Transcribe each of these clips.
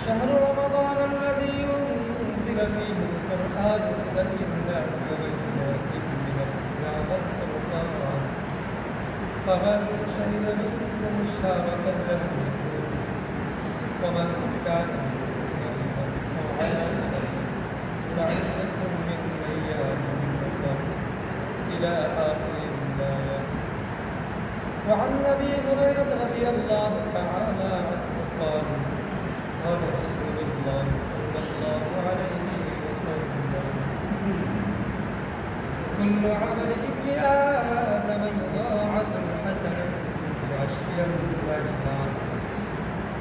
شهر رمضان الذي أنزل فيه القرآن هدى للناس وبينات من الهدى والفرقان فمن شهد منكم الشهر فليصمه ومن كان مريضا أو على سفر فعدة من أيام أخر إلى آخر الآية. وعن أبي هريرة رضي الله تعالى عنه قال قال رسول الله صلى الله عليه وسلم كل عمل ابن آدم يضاعف الحسنة بعشر أمثالها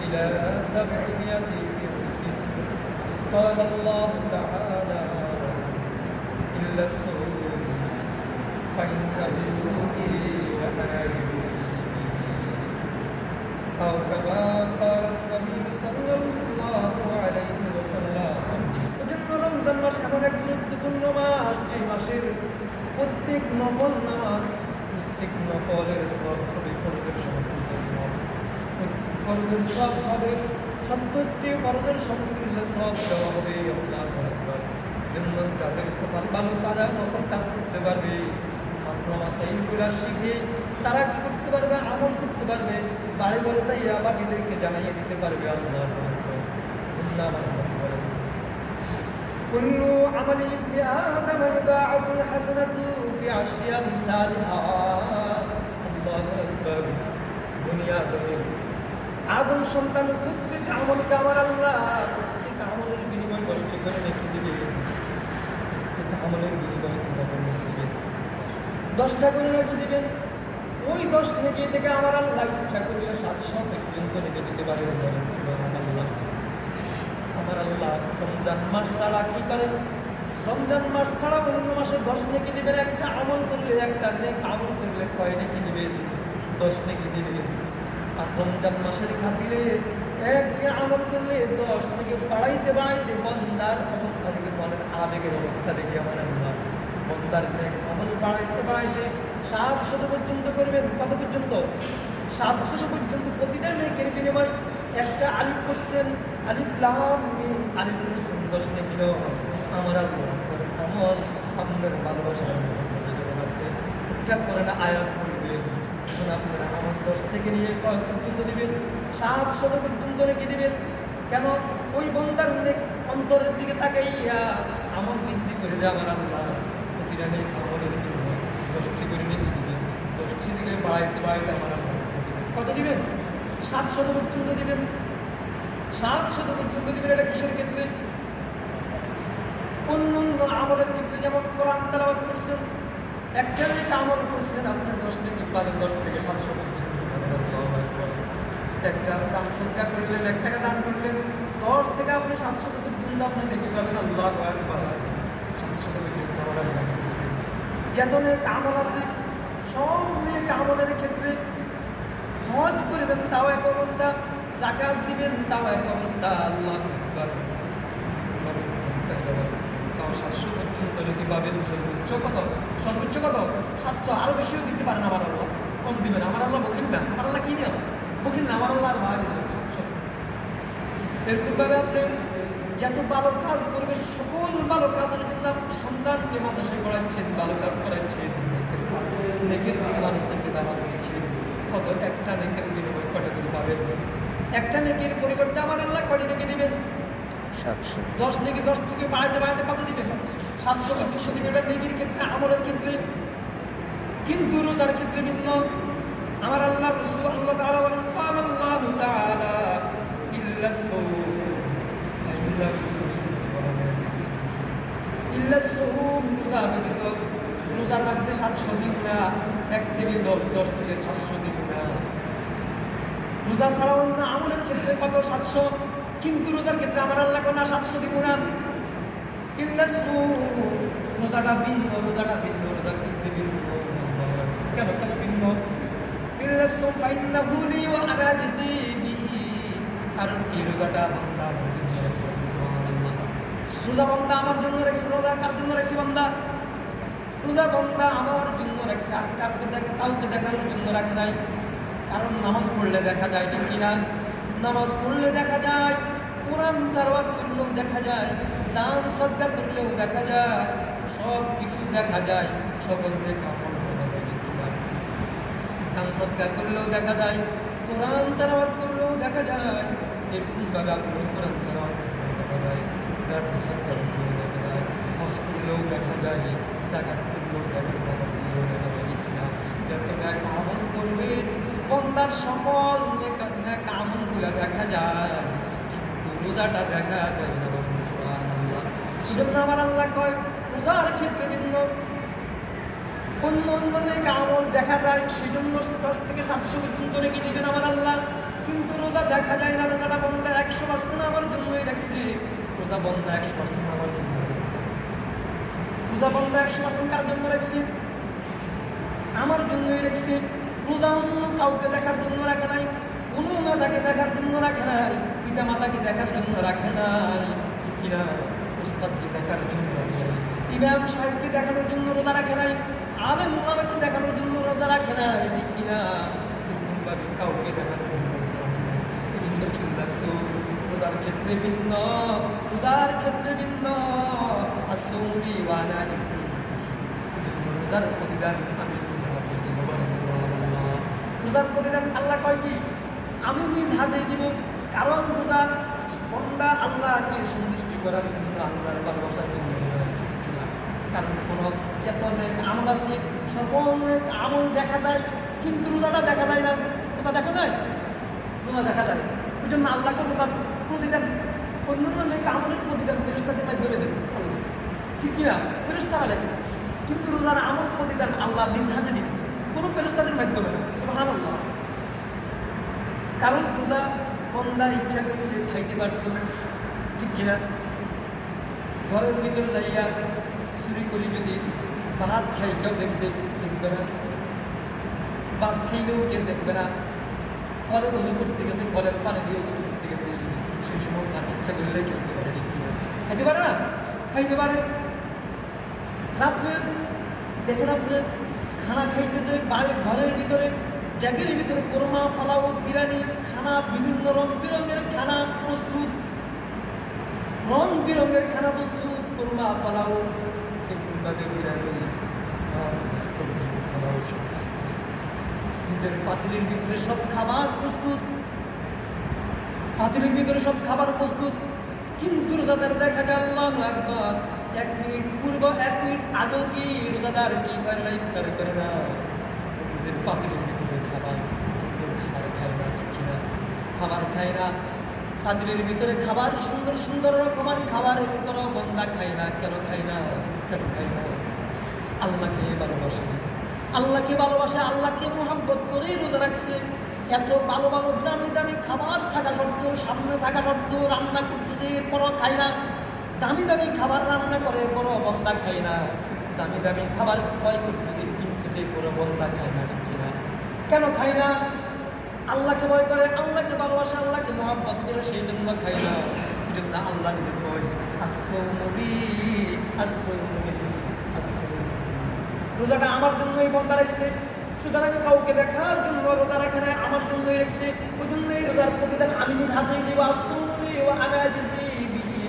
إلى 700 ضعف. قال الله تعالى إلا الصوم فإنه لي وأنا أجزي أو كما قال النبي صلى الله عليه وسلم. এজন্য রমজান মাস এমন এক গুরুত্বপূর্ণ মাস, যে মাসের প্রত্যেক নফল নামাজ, প্রত্যেক নফলের সব হবে ফরজের সমতুল্য সব, প্রত্যেক ফরজের সব হবে 70টি ফরজের সমতুল্য সব দেওয়া হবে। আল্লাহু আকবার। জন্য যাদের কপাল ভালো তারা নফল কাজ করতে পারবে, মাসলা মাসাইলগুলো শিখে তারা কি করতে পারবে, আমল করতে পারবে, বাড়ি ঘরে যাইয়া বাকিদেরকে জানাইয়ে দিতে পারবে। আল্লাহু আকবার। জিন্দাবাদ বলে কুল্লু আমালি ইবনি আদম ইউদাআফুল হাসানাতু বিআশরি আমসালিহা। আল্লাহু আকবার। দুনিয়া আদমের আদম সন্তানের প্রত্যেক আমলকে আমার আল্লাহ প্রত্যেক আমলের বিনিময়ে 10টি করে নেকি দিবে। প্রত্যেক আমলের বিনিময়ে নেকি দিবে, 10টা করে নেকি দিবেন। ওই 10 নেকি থেকে আমার আল্লাহ ইচ্ছা করলে 700 পর্যন্ত নেকি দিতে পারে। সুবহানাল্লাহ। আমার আল্লাহ রমজান মাস ছাড়া কি করেন, রমজান মাস ছাড়া অন্য মাসে 10 নেকি দিবেন। একটা আমল করলে, একটা নেক আমল করলে কয় নেকি দিবেন? 10 নেকি দিবেন। আর রমজান মাসের খাতিরে একটি আমল করলে 10 থেকে বাড়াইতে বাড়াইতে বন্দার অবস্থা থেকে, বলেন আবেগের অবস্থা থেকে আমার আল্লাহ বন্দার নেক আমল বাড়াইতে বাড়াইতে 700 পর্যন্ত করবেন। কত পর্যন্ত? 700 পর্যন্ত। প্রতিটা নেকের বিনিময় একটা আলিফ করছেন, আলিফ লাম মিম, আলিফ করছেন 10 নেকি। আমার আল্লাহ আমল আপনার ভালোবাসার মধ্যে যখন আপনি একটা করে না আয়াত করবেন, তখন আপনার আমল 10 থেকে নিয়ে কত পর্যন্ত দিবেন? 700 পর্যন্ত রেখে দিবেন। কেন? ওই বন্দার নেক অন্তরের দিকে তাকাইয়া আমল বৃদ্ধি করে দেয় আমার আল্লাহ। প্রতিটা নেক আমলের বিনিময় 10টি করে নেকি দিবেন। 10টি দিকে বাড়াইতে বাড়াইতে আমার আল্লাহ কত দিবেন? 700 পর্যন্ত দিবেন। 700 পর্যন্ত দিবেন। এটা কিসের ক্ষেত্রে? অন্য অন্য আমলের ক্ষেত্রে, যেমন কোরআন তেলাওয়াত করছেন, একটা নেক আমল করছেন, আপনার 10 নেকি পাবেন। 10 থেকে 700 পর্যন্ত পাবেন। আল্লাহু আকবার। একটা দান সদকা করলেন, 1 টাকা দান করলেন, 10 থেকে আপনি 700 পর্যন্ত আপনি নেকি পাবেন। আল্লাহু আকবার। 700 পর্যন্ত আমরা নেকি পাবেন। যত নেক আমল আছে সব নেক আমলের ক্ষেত্রে হজ করবেন তাও এক অবস্থা, যাকাত দিবেন তাও এক অবস্থা। আল্লাহু আকবার। তাও 700 পর্যন্ত যদি পাবেন। সর্বোচ্চ কত? সর্বোচ্চ কত? 700। আরো বেশিও দিতে পারেন আমার আল্লাহ, কম দিবেন। আমার আল্লাহ বখিল না। আমার আল্লাহ কি নিয়ম? বখিল না। আমার আল্লাহ আর ভাগ দেবেন 700। এরকমভাবে আপনি যত ভালো কাজ করবেন, সকল ভালো কাজের জন্য আপনি সন্তানকে মাদ্রাসায় পড়াচ্ছেন, ভালো কাজ করাচ্ছেন, নেকের দিকে মানুষদেরকে দাওয়াত দিচ্ছেন, কত একটা নেকের বিনিময় কটা দিন পাবেন? একটা নেকের পরিবর্তে আমার আল্লাহ কয়টি নেকি দিবেন? 700। 10 নেকি 10 থেকে বাড়াইতে বাড়াইতে কত দিবেন? 700 পর্যন্ত দিবেন। এটা নেকির ক্ষেত্রে, আমলের ক্ষেত্রে। কিন্তু রোজার ক্ষেত্রে ভিন্ন। আমার আল্লাহ রাসূল আল্লাহ তাআলা বলেন আল্লাহু তাআলা ইল্লা সাওম ইল্লা সাওম, রোজা ব্যতীত। রোজার মধ্যে 700 দিন না, 1 থেকে 10 থেকে 700 দিন না। রোজা ছাড়া অন্য আমলের ক্ষেত্রে কত? 700। কিন্তু রোজার ক্ষেত্রে আমার আল্লাহ কোন 700 দিব না। ইল্লা সাওম, রোজাটা ভিন্ন, রোজাটা ভিন্ন, রোজার ক্ষেত্রে ভিন্ন। কেন কেন ভিন্ন? ইল্লা সাওম ফাইন্নাহু লি ওয়া আনা আজজি বিহি। কারণ এই রোজাটা বান্দা আমার জন্য রাখছে। সুবহানাল্লাহ। রোজা বান্দা আমার জন্য রাখছে। রোজা কার জন্য রাখছে? বান্দা। রোজা বান্দা আমার জন্য রাখছে, আর কাউকে দেখানোর জন্য রাখে নাই। কারণ নামাজ পড়লে দেখা যায়, ঠিক কিনা? নামাজ পড়লে দেখা যায় কোরআন তেলাওয়াত করলেও দেখা যায়, দান সদকা করলেও দেখা যায়, সব কিছু দেখা যায়, সকল থেকে আমল করা যায় কিনা? দান সদকা করলেও দেখা যায়, কোরআন তেলাওয়াত করলেও দেখা যায়, এরকমভাবে আপনি কোরআন তেলাওয়াত করলেও দেখা যায়, দান সদকা করলেও দেখা যায়, হজ করলেও দেখা যায়, যাকাত করলেও দেখা যায় কিনা? যত ন্যাক আমল করবে বন্দার সকল ন্যাক আমলগুলো দেখা যায়, কিন্তু রোজাটা দেখা যায় না। সুবহানাল্লাহ। সেজন্য আমার আল্লাহ কয় রোজার ক্ষেত্রে ভিন্ন, অন্য অন্য ন্যাক আমল দেখা যায়, সেজন্য 10 থেকে 700 পর্যন্ত রেখে দিবেন আমার আল্লাহ, কিন্তু রোজা দেখা যায় না। রোজাটা বন্দা 100% আমার জন্যই রাখছে, রোজা বন্দা 100% আমার জন্য রাখছে। রোজা বন্দা 100% কার জন্য রাখছে? আমার জন্যই রাখছে। রোজা অন্য কাউকে দেখার জন্য রাখে নাই, কোনো মাতাকে দেখার জন্য রাখে নাই, পিতা মাতাকে দেখার জন্য রাখে নাই, ঠিক কিনা? উস্তাদকে দেখার জন্য রাখে নাই, ইমাম সাহেবকে দেখানোর জন্য রোজা রাখে নাই, আলেম ওলামাকে দেখানোর জন্য রোজা রাখে নাই, ঠিক কিনা? এরকমভাবে কাউকে দেখানোর জন্য রোজা রাখে নাই। এই জন্য রোজার ক্ষেত্রে ভিন্ন, রোজার ক্ষেত্রে ভিন্ন। আসৌলি ওয়ানা জিসি, রোজার প্রতিদান আমি নিজ হাতে দিব। রোজার প্রতিদান আল্লাহ কয় কি? আমি নিজ হাতে দিব। কারণ রোজা বন্দা আল্লাহকে সন্তুষ্টি করার জন্য, আল্লাহর ভালোবাসার জন্য। কারণ কোনো যত আমল আছে সকল আমল দেখা যায়, কিন্তু রোজাটা দেখা যায় না। রোজা দেখা যায়, রোজা দেখা যায়। ওই জন্য আল্লাহকে রোজার প্রতিদান, অন্য অনেক আমলের প্রতিদান ফেরেশতাদের মাধ্যমে দেবে আল্লাহ, ঠিক কিনা? ফেরেশতারা লেখে, কিন্তু রোজার আমল প্রতিদান আল্লাহ নিজ হাতে দিবে, কোনো ফেরেশতাদের মাধ্যমে না। সুবহানাল্লাহ। কারণ রোজা বন্দা ইচ্ছা করলে খাইতে পারত, ঠিক কিনা? ঘরের ভিতরে যাইয়া চুরি করি যদি ভাত খাই, কেউ দেখবে না, ভাত খাইলেও কেউ দেখবে না। কলে উজু করতে গেছে, কলের পানি দিয়ে উজু করতে গেছে, সেই সময় পানি ইচ্ছা করলে খেতে পারে, ঠিক কিনা? খাইতে পারে না? খাইতে পারে। রাত্রে দেখেন আপনি খানা খাইতেছে, ঘরের ভিতরে ড্যাগের ভিতরে কোরমা, ফালাও, বিরিয়ানি, খানা, বিভিন্ন রং বেরঙের খানা প্রস্তুত, রং বেরঙের খানা প্রস্তুত, কোরমা, ফালাও, এরকমভাবে বিরিয়ানি, নিজের পাতিলের ভিতরে সব খাবার প্রস্তুত, পাতিলের ভিতরে সব খাবার প্রস্তুত, কিন্তু রোজাদার দেখা যায় আল্লাহু আকবার 1 মিনিট পূর্ব 1 মিনিট আগেও কি রোজাদার কি করে না? ইফতার করে না, নিজের পাতিলের ভিতরে খাবার, সুন্দর খাবার খায় না, ঠিক কিনা? খাবার খায় না, পাতিলের ভিতরে খাবার, সুন্দর সুন্দর রকমের খাবার, এরপরও বন্দা খায় না। কেন খায় না? কেন খায় না? আল্লাহকে ভালোবাসে, আল্লাহকে ভালোবাসে, আল্লাহকে মোহাব্বত করেই রোজা রাখছে। এত ভালো ভালো দামি দামি খাবার থাকা সত্ত্বেও, সামনে থাকা সত্ত্বেও রান্না করতেছে, এরপরও খায় না। দামি দামি খাবার রান্না করে, এরপরও বন্দা খায় না। দামি দামি খাবার ক্রয় করতেছে, কিনতেছে, এরপরও বন্দা খায় না, ঠিক কিনা? কেন খায় না? আল্লাহকে ভয় করে, আল্লাহকে ভালোবাসে, আল্লাহকে মোহাব্বত করে, সেই জন্য খায় না। এই জন্য আল্লাহ নিজে কয় আসৌমুলি, আসৌমুলি, আসৌমুলি। রোজাটা আমার জন্যই বন্দা রাখছে, সুতরাং কাউকে দেখার জন্য রোজা রাখে না, আমার জন্যই রাখছে। ওই জন্যই রোজার প্রতিদান আমি নিজ হাতেই দিব। আসৌমুলি ওয়া আনা জিজি বিহি,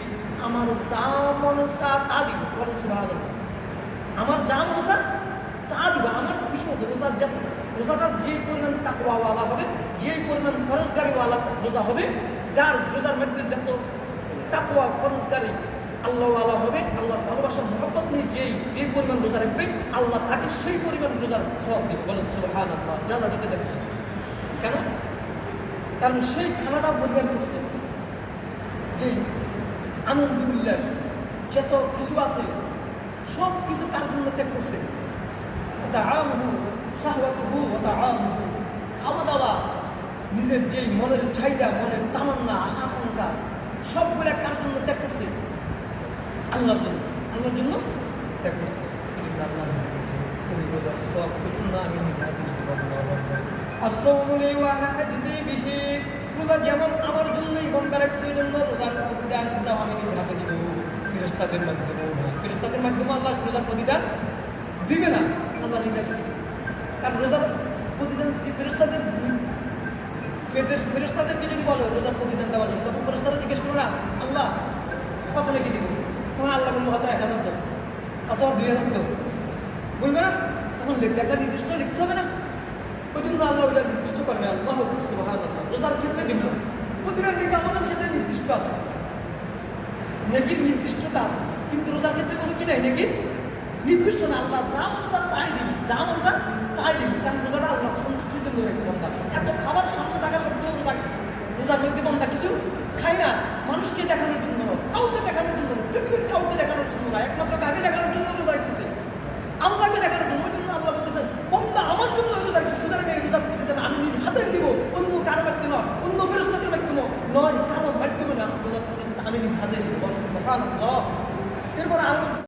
আমার যা মনে চা তা দিব। বলেন সুবহানাল্লাহ। আমার যা মনে চা তা দিব, আমার খুশি মতো। রোজার যত, রোজাটা যে পরিমাণ তাকওয়াওয়ালা হবে, যে পরিমাণ ফরজগারিওয়ালা রোজা হবে, যার রোজার মধ্যে যত তাকওয়া, ফরজগারি, আল্লাহওয়ালা হবে, আল্লাহর ভালোবাসার মহব্বত নিয়ে যে পরিমাণ রোজা রাখবে, আল্লাহ তাকে সেই পরিমাণ রোজার সওয়াব দেবে। বলেন সুবহানাল্লাহ। যা দিতে দেখছে কেন? কারণ সেই খানাটা পরিহার করছে, যে আনন্দ উল্লাস যত কিছু আছে সব কিছু কার জন্য ত্যাগ করছে। খাওয়া দাওয়া, নিজের যেই মনের চাহিদা, মনের তামান্না, আশা আকাঙ্ক্ষা, সবগুলো কার জন্য ত্যাগ করছে? আল্লাহর জন্য। আল্লাহর জন্য ত্যাগ করছে। রোজা যেমন আমার জন্যই বন্ধা রাখছে, এই জন্য রোজার প্রতিদানটাও আমি নিজের হাতে দিব। ফেরেশতাদের মাধ্যমে, ফেরেশতাদের মাধ্যমে আল্লাহ রোজার প্রতিদান দিবে না, আল্লাহ নিজে দিবে। কারণ রোজার প্রতিদান যদি ফেরেশতাদের ফেরেশতাদেরকে যদি বলো রোজার প্রতিদান দেওয়ার জন্য, তখন ফেরেশতারা জিজ্ঞেস করবে না আল্লাহ কত লিখে দিব, তখন আল্লাহ বলবো হয়তো 1000 দেবো অথবা 2000 দেবো, বলবে না? তখন লিখবে, একটা নির্দিষ্ট লিখতে হবে না? ওই জন্য আল্লাহ ওটা নির্দিষ্ট করবে। আল্লাহ সুবহানাল্লাহ। রোজার ক্ষেত্রে ভিন্ন, প্রতিটা নেকি আমাদের ক্ষেত্রে নির্দিষ্ট আছে, নেকির নির্দিষ্টতা আছে, কিন্তু রোজার ক্ষেত্রে কোনো কি নাই, নেকির নির্দিষ্ট না। আল্লাহ যা মন চান তাই